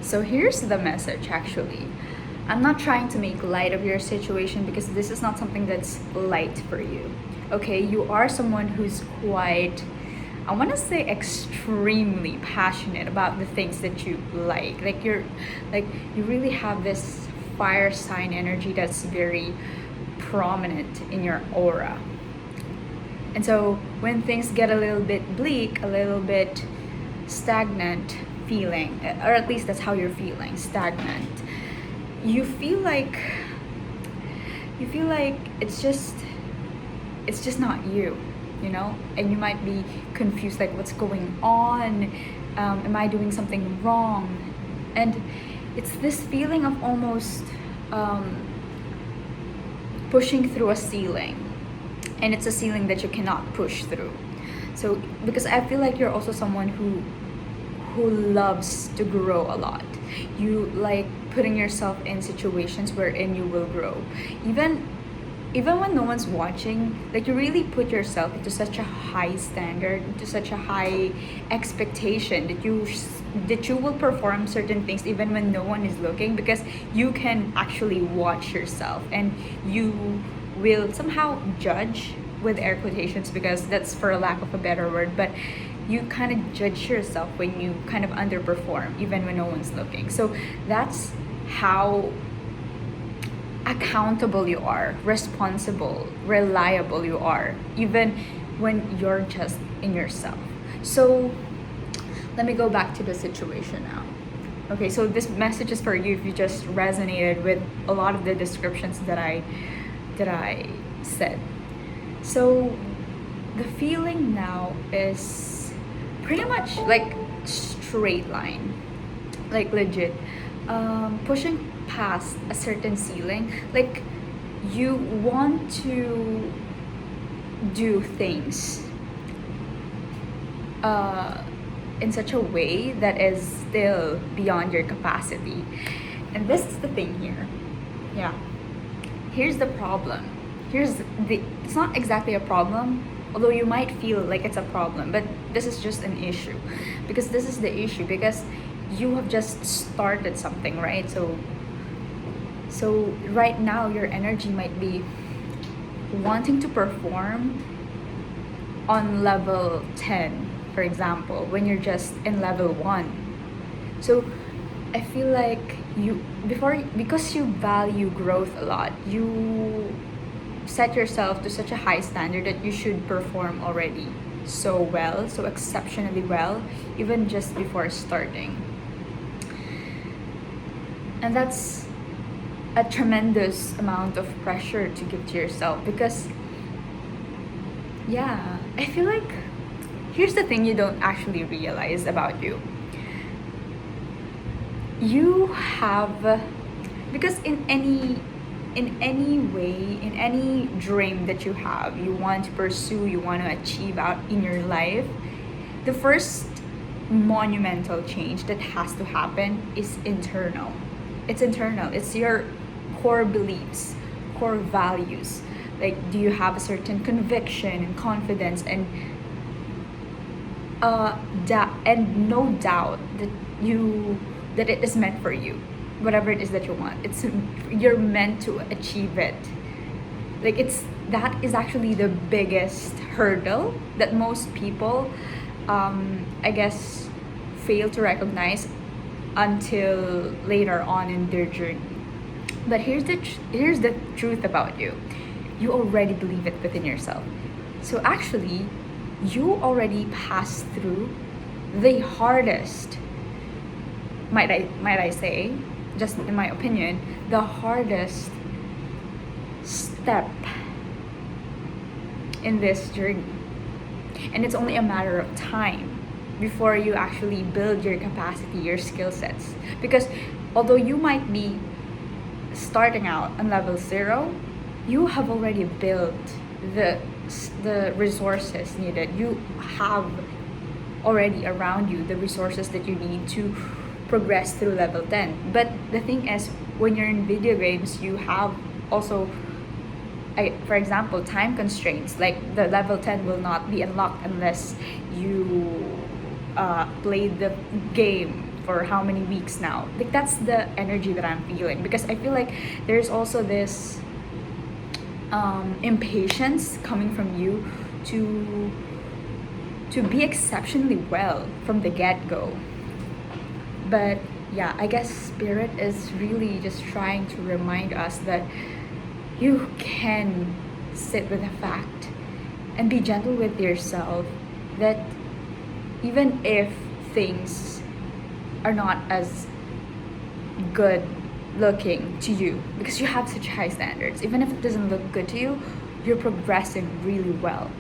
So here's the message actually. I'm not trying to make light of your situation because this is not something that's light for you. Okay, you are someone who's quite, I want to say, extremely passionate about the things that you like. Like you really have this fire sign energy that's very prominent in your aura. And so when things get a little bit bleak, a little bit stagnant feeling, or at least that's how you're feeling, stagnant, you feel like it's just not you, and you might be confused, like what's going on, am I doing something wrong? And it's this feeling of almost pushing through a ceiling, and it's a ceiling that you cannot push through. So because I feel like you're also someone who loves to grow a lot. You like putting yourself in situations wherein you will grow, even when no one's watching. Like you really put yourself into such a high standard, into such a high expectation that you will perform certain things even when no one is looking, because you can actually watch yourself, and you will somehow judge, with air quotations because that's for a lack of a better word, but you kind of judge yourself when you kind of underperform even when no one's looking. So that's how accountable you are, responsible, reliable you are, even when you're just in yourself. So let me go back to the situation now. Okay, so this message is for you if you just resonated with a lot of the descriptions that I said. So the feeling now is pretty much like straight line, like legit, pushing past a certain ceiling. Like you want to do things in such a way that is still beyond your capacity. And this is the thing here. Yeah. Here's the problem. It's not exactly a problem, although you might feel like it's a problem, but this is just an issue. Because this is the issue, because you have just started something, right? So right now your energy might be wanting to perform on level 10, for example, when you're just in level 1. So I feel like because you value growth a lot, you set yourself to such a high standard that you should perform already so well, so exceptionally well, even just before starting. And that's a tremendous amount of pressure to give to yourself, because yeah, I feel like here's the thing you don't actually realize about you. You have, because in any way, in any dream that you have, you want to pursue, you want to achieve out in your life, the first monumental change that has to happen is internal. It's internal. It's your core beliefs, core values. Like, do you have a certain conviction and confidence and and no doubt that it is meant for you, whatever it is that you want. You're meant to achieve it. Like that is actually the biggest hurdle that most people, I guess, fail to recognize until later on in their journey. But here's the truth about you. You already believe it within yourself. So actually, you already passed through the hardest, might I say, just in my opinion, the hardest step in this journey. And it's only a matter of time before you actually build your capacity, your skill sets. Because although you might be starting out on level 0, you have already built the resources needed. You have already around you the resources that you need to progress through level 10. But the thing is, when you're in video games, you have also, for example, time constraints. Like the level 10 will not be unlocked unless you play the game for how many weeks now. Like that's the energy that I'm feeling, because I feel like there's also this impatience coming from you to be exceptionally well from the get-go. But yeah, I guess spirit is really just trying to remind us that you can sit with the fact and be gentle with yourself, that even if things are not as good looking to you, because you have such high standards, even if it doesn't look good to you, you're progressing really well.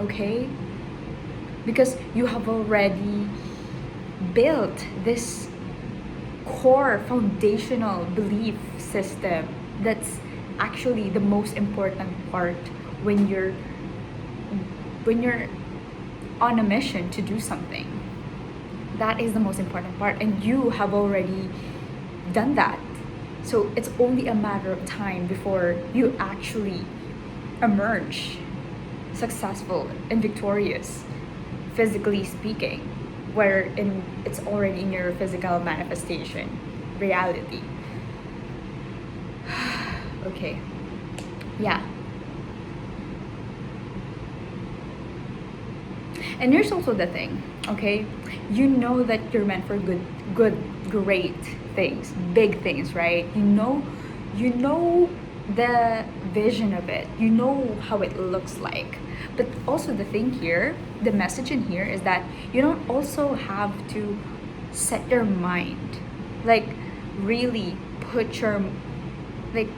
Okay? Because you have already built this core foundational belief system that's actually the most important part when you're on a mission to do something. That is the most important part, and you have already done that. So it's only a matter of time before you actually emerge successful and victorious, physically speaking, wherein it's already in your physical manifestation reality. Okay, yeah. And here's also the thing, okay? You know that you're meant for great things, big things, right? You know the vision of it. You know how it looks like. But also the thing here, the message in here is that you don't also have to set your mind, like really put your, like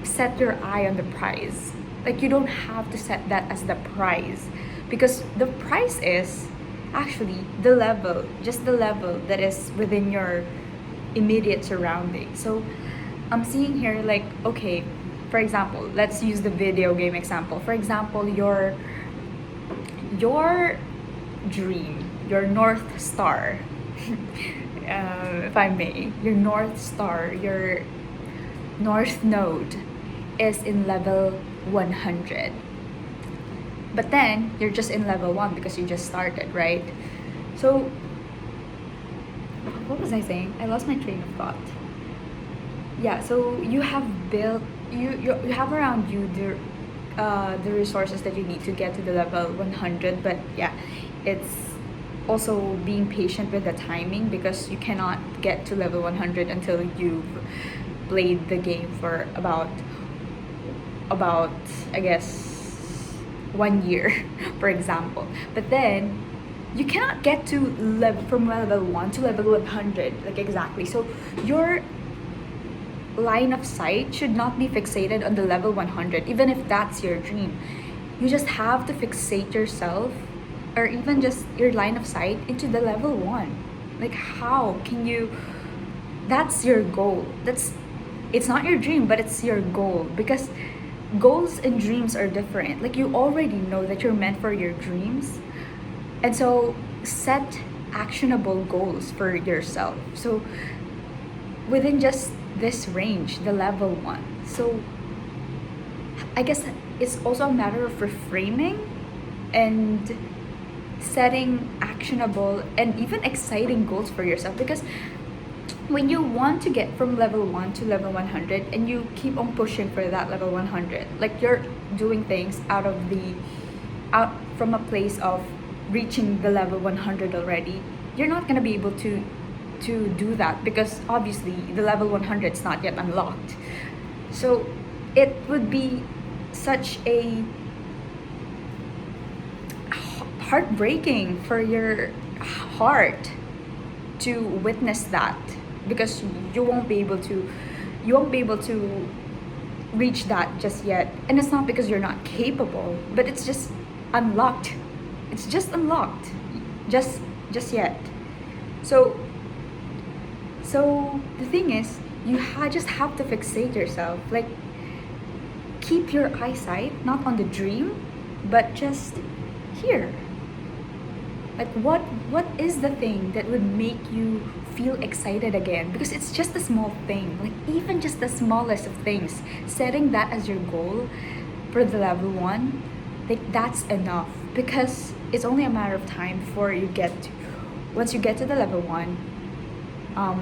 set your eye on the prize. Like you don't have to set that as the prize, because the price is actually the level, just the level that is within your immediate surrounding. So I'm seeing here, like, okay, for example, let's use the video game example. For example, your dream, your North Star, if I may, your North Star, your North Node is in level 100. But then you're just in level 1 because you just started, right? So what was I saying? I lost my train of thought. Yeah, so you have built, you have around you the resources that you need to get to the level 100. But yeah, it's also being patient with the timing, because you cannot get to level 100 until you've played the game for about I guess 1 year, for example. But then you cannot get to from level 1 to level 100, like exactly. So your line of sight should not be fixated on the level 100, even if that's your dream. You just have to fixate yourself, or even just your line of sight, into the level 1. Like how can you, that's your goal. It's not your dream, but it's your goal, because goals and dreams are different. Like you already know that you're meant for your dreams, and so set actionable goals for yourself. So within just this range, the level 1. So I guess it's also a matter of reframing and setting actionable and even exciting goals for yourself, because when you want to get from level 1 to level 100 and you keep on pushing for that level 100, like you're doing things out from a place of reaching the level 100 already, you're not going to be able to do that, because obviously the level 100 is not yet unlocked. So it would be such a heartbreaking for your heart to witness that, because you won't be able to reach that just yet. And it's not because you're not capable, but it's just unlocked. It's just unlocked just yet. So the thing is, you just have to fixate yourself, like keep your eyesight not on the dream, but just here. Like what is the thing that would make you feel excited again? Because it's just a small thing, like even just the smallest of things, setting that as your goal for the level 1, like that's enough, because it's only a matter of time before once you get to the level 1,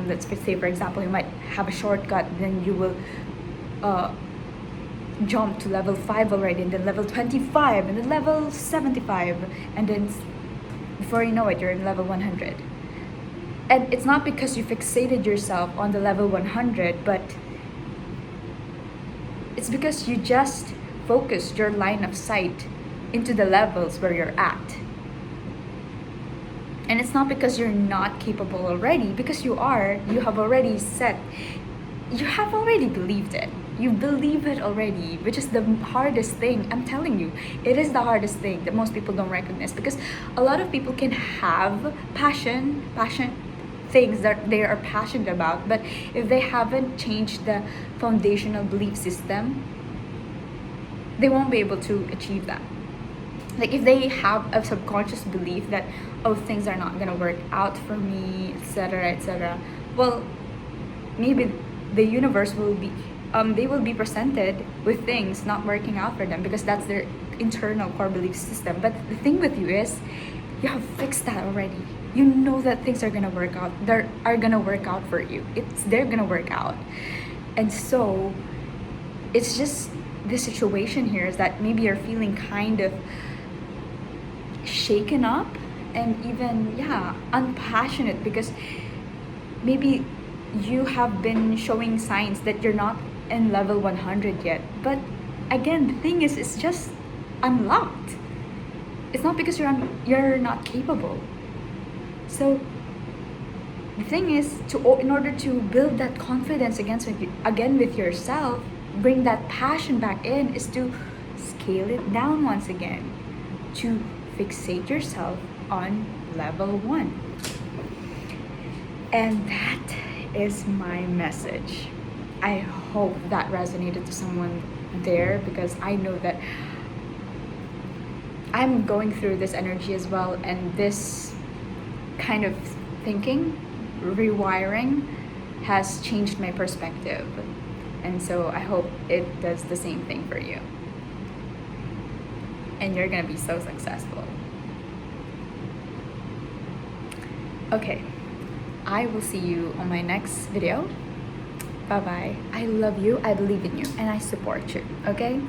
let's say for example, you might have a shortcut, then you will jump to level 5 already, and then level 25, and then level 75, and then before you know it, you're in level 100. And it's not because you fixated yourself on the level 100, but it's because you just focused your line of sight into the levels where you're at. And it's not because you're not capable already, because you are. You have already set, you have already believed it. You believe it already, which is the hardest thing. I'm telling you, it is the hardest thing that most people don't recognize, because a lot of people can have passion things that they are passionate about, but if they haven't changed the foundational belief system, they won't be able to achieve that. Like if they have a subconscious belief that, oh, things are not gonna work out for me, etc., well, maybe the universe will be they will be presented with things not working out for them, because that's their internal core belief system. But the thing with you is, you have fixed that already. You know that things are gonna work out. They're gonna work out for you. They're gonna work out. And so it's just the situation here is that maybe you're feeling kind of shaken up and even unpassionate, because maybe you have been showing signs that you're not in level 100 yet. But again, the thing is, it's just unlocked. It's not because you're not capable. So the thing is, in order to build that confidence again with yourself, bring that passion back in, is to scale it down once again, to fixate yourself on level 1. And that is my message. I hope that resonated to someone there, because I know that I'm going through this energy as well, and this kind of thinking, rewiring, has changed my perspective. And so I hope it does the same thing for you. And you're gonna be so successful. Okay, I will see you on my next video. Bye bye. I love you, I believe in you, and I support you, okay?